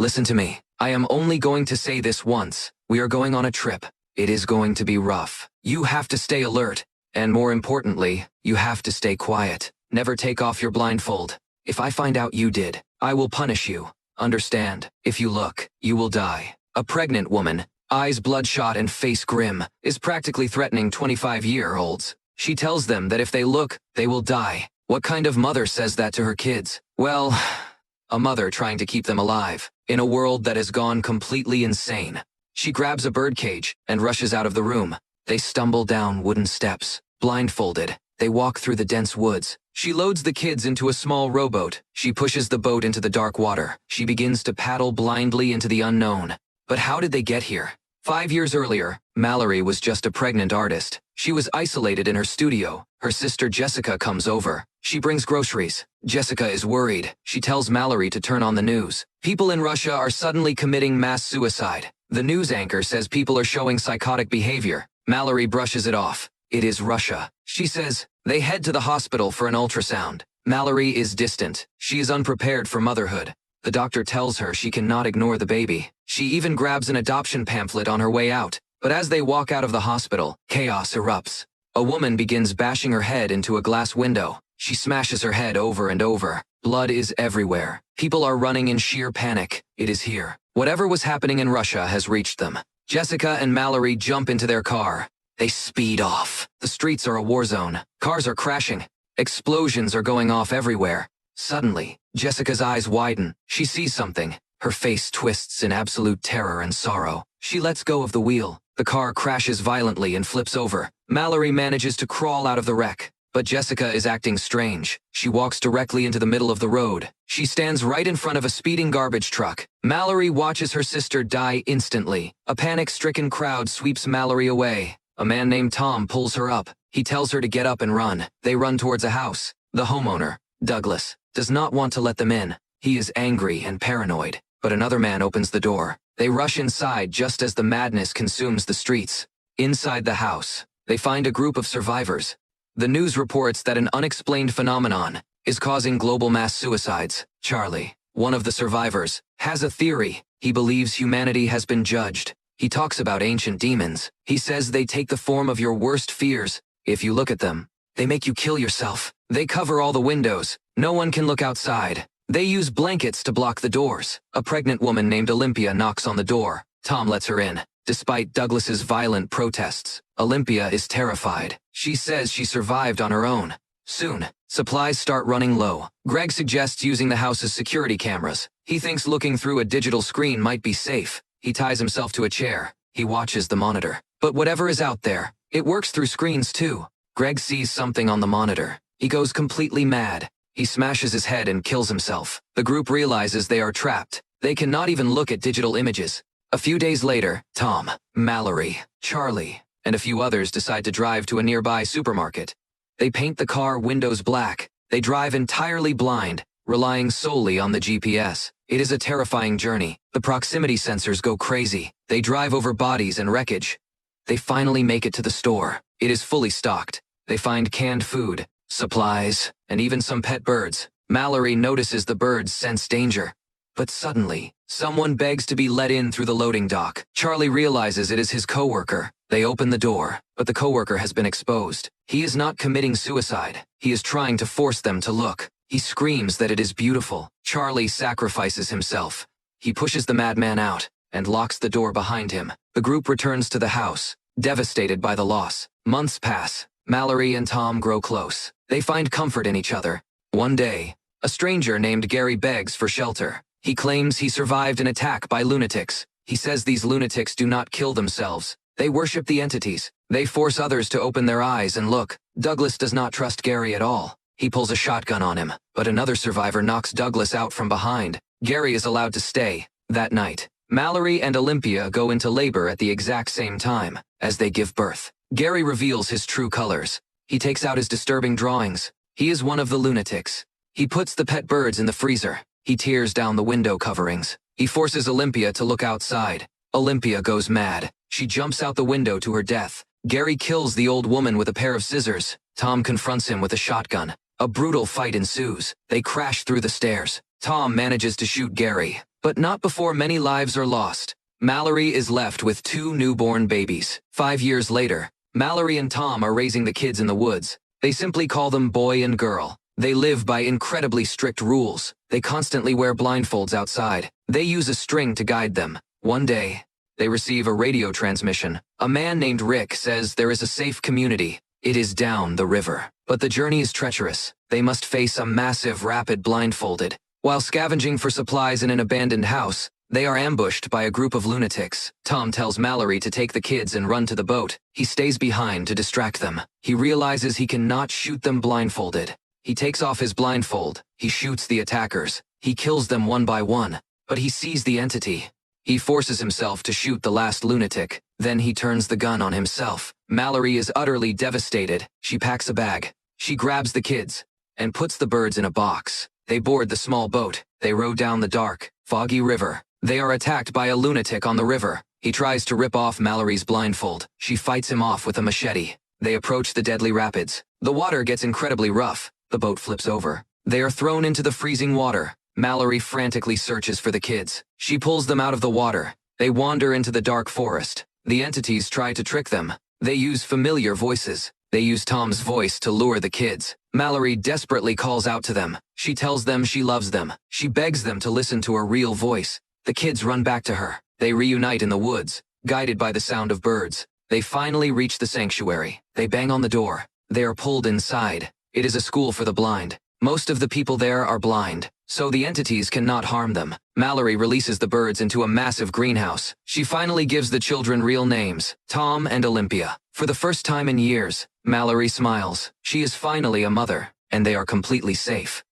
Listen to me. I am only going to say this once. We are going on a trip. It is going to be rough. You have to stay alert. And more importantly, you have to stay quiet. Never take off your blindfold. If I find out you did, I will punish you. Understand? If you look, you will die. A pregnant woman, eyes bloodshot and face grim, is practically threatening 25-year-olds. She tells them that if they look, they will die. What kind of mother says that to her kids? Well, a mother trying to keep them alive, in a world that has gone completely insane. She grabs a birdcage and rushes out of the room. They stumble down wooden steps. Blindfolded, they walk through the dense woods. She loads the kids into a small rowboat. She pushes the boat into the dark water. She begins to paddle blindly into the unknown. But how did they get here? 5 years earlier, Mallory was just a pregnant artist. She was isolated in her studio. Her sister Jessica comes over. She brings groceries. Jessica is worried. She tells Mallory to turn on the news. People in Russia are suddenly committing mass suicide. The news anchor says people are showing psychotic behavior. Mallory brushes it off. It is Russia. She says, they head to the hospital for an ultrasound. Mallory is distant. She is unprepared for motherhood. The doctor tells her she cannot ignore the baby. She even grabs an adoption pamphlet on her way out. But as they walk out of the hospital, chaos erupts. A woman begins bashing her head into a glass window. She smashes her head over and over. Blood is everywhere. People are running in sheer panic. It is here. Whatever was happening in Russia has reached them. Jessica and Mallory jump into their car. They speed off. The streets are a war zone. Cars are crashing. Explosions are going off everywhere. Suddenly, Jessica's eyes widen. She sees something. Her face twists in absolute terror and sorrow. She lets go of the wheel. The car crashes violently and flips over. Mallory manages to crawl out of the wreck. But Jessica is acting strange. She walks directly into the middle of the road. She stands right in front of a speeding garbage truck. Mallory watches her sister die instantly. A panic-stricken crowd sweeps Mallory away. A man named Tom pulls her up. He tells her to get up and run. They run towards a house. The homeowner, Douglas, does not want to let them in. He is angry and paranoid. But another man opens the door. They rush inside just as the madness consumes the streets. Inside the house, they find a group of survivors. The news reports that an unexplained phenomenon is causing global mass suicides. Charlie, one of the survivors, has a theory. He believes humanity has been judged. He talks about ancient demons. He says they take the form of your worst fears. If you look at them, they make you kill yourself. They cover all the windows. No one can look outside. They use blankets to block the doors. A pregnant woman named Olympia knocks on the door. Tom lets her in. Despite Douglas's violent protests, Olympia is terrified. She says she survived on her own. Soon, supplies start running low. Greg suggests using the house's security cameras. He thinks looking through a digital screen might be safe. He ties himself to a chair. He watches the monitor. But whatever is out there, it works through screens too. Greg sees something on the monitor. He goes completely mad. He smashes his head and kills himself. The group realizes they are trapped. They cannot even look at digital images. A few days later, Tom, Mallory, Charlie, and a few others decide to drive to a nearby supermarket. They paint the car windows black. They drive entirely blind, relying solely on the GPS. It is a terrifying journey. The proximity sensors go crazy. They drive over bodies and wreckage. They finally make it to the store. It is fully stocked. They find canned food, supplies, and even some pet birds. Mallory notices the birds sense danger. But suddenly, someone begs to be let in through the loading dock. Charlie realizes it is his coworker. They open the door, but the coworker has been exposed. He is not committing suicide. He is trying to force them to look. He screams that it is beautiful. Charlie sacrifices himself. He pushes the madman out and locks the door behind him. The group returns to the house, devastated by the loss. Months pass. Mallory and Tom grow close. They find comfort in each other. One day, a stranger named Gary begs for shelter. He claims he survived an attack by lunatics. He says these lunatics do not kill themselves. They worship the entities. They force others to open their eyes and look. Douglas does not trust Gary at all. He pulls a shotgun on him, but another survivor knocks Douglas out from behind. Gary is allowed to stay. That night, Mallory and Olympia go into labor at the exact same time. As they give birth, Gary reveals his true colors. He takes out his disturbing drawings. He is one of the lunatics. He puts the pet birds in the freezer. He tears down the window coverings. He forces Olympia to look outside. Olympia goes mad. She jumps out the window to her death. Gary kills the old woman with a pair of scissors. Tom confronts him with a shotgun. A brutal fight ensues. They crash through the stairs. Tom manages to shoot Gary. But not before many lives are lost. Mallory is left with 2 newborn babies. 5 years later, Mallory and Tom are raising the kids in the woods. They simply call them boy and girl. They live by incredibly strict rules. They constantly wear blindfolds outside. They use a string to guide them. One day, they receive a radio transmission. A man named Rick says there is a safe community. It is down the river. But the journey is treacherous. They must face a massive rapid blindfolded. While scavenging for supplies in an abandoned house, they are ambushed by a group of lunatics. Tom tells Mallory to take the kids and run to the boat. He stays behind to distract them. He realizes he cannot shoot them blindfolded. He takes off his blindfold. He shoots the attackers. He kills them one by one. But he sees the entity. He forces himself to shoot the last lunatic. Then he turns the gun on himself. Mallory is utterly devastated. She packs a bag. She grabs the kids and puts the birds in a box. They board the small boat. They row down the dark, foggy river. They are attacked by a lunatic on the river. He tries to rip off Mallory's blindfold. She fights him off with a machete. They approach the deadly rapids. The water gets incredibly rough. The boat flips over. They are thrown into the freezing water. Mallory frantically searches for the kids. She pulls them out of the water. They wander into the dark forest. The entities try to trick them. They use familiar voices. They use Tom's voice to lure the kids. Mallory desperately calls out to them. She tells them she loves them. She begs them to listen to her real voice. The kids run back to her. They reunite in the woods, guided by the sound of birds. They finally reach the sanctuary. They bang on the door. They are pulled inside. It is a school for the blind. Most of the people there are blind, so the entities cannot harm them. Mallory releases the birds into a massive greenhouse. She finally gives the children real names, Tom and Olympia. For the first time in years, Mallory smiles. She is finally a mother, and they are completely safe.